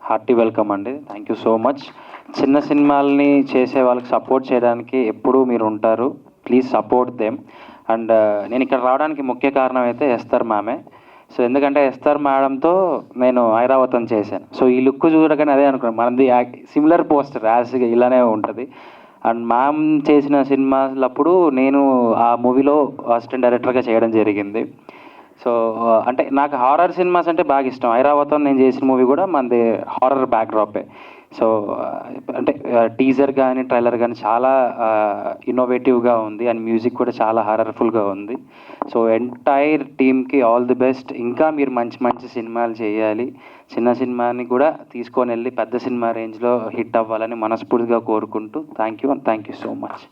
Hearty welcome అండి. Thank you so much. చిన్న సినిమాలని చేసే వాళ్ళకి సపోర్ట్ చేయడానికి ఎప్పుడూ మీరు ఉంటారు. Please support them. అండ్ నేను ఇక్కడ రావడానికి ముఖ్య కారణం అయితే ఎస్తర్ మ్యామే. సో ఎందుకంటే ఎస్తర్ మేడంతో నేను ఐరావతం చేశాను. సో ఈ లుక్ చూడగానే అదే అనుకున్నాను, మనది సిమిలర్ పోస్టర్ యాజ్గా ఇలానే ఉంటుంది. అండ్ మ్యామ్ చేసిన సినిమాలప్పుడు నేను ఆ మూవీలో అసిస్టెంట్ డైరెక్టర్గా చేయడం జరిగింది. సో అంటే నాకు హారర్ సినిమాస్ అంటే బాగా ఇష్టం. ఐరావతం నేను చేసిన మూవీ కూడా మనది హారర్ బ్యాక్డ్రాపే. సో అంటే టీజర్ కానీ ట్రైలర్ కానీ చాలా ఇన్నోవేటివ్గా ఉంది అండ్ మ్యూజిక్ కూడా చాలా హారర్ఫుల్గా ఉంది. సో ఎంటైర్ టీమ్కి ఆల్ ది బెస్ట్. ఇంకా మీరు మంచి మంచి సినిమాలు చేయాలి. చిన్న సినిమాని కూడా తీసుకొని వెళ్ళి పెద్ద సినిమా రేంజ్లో హిట్ అవ్వాలని మనస్ఫూర్తిగా కోరుకుంటూ థ్యాంక్ యూ సో మచ్.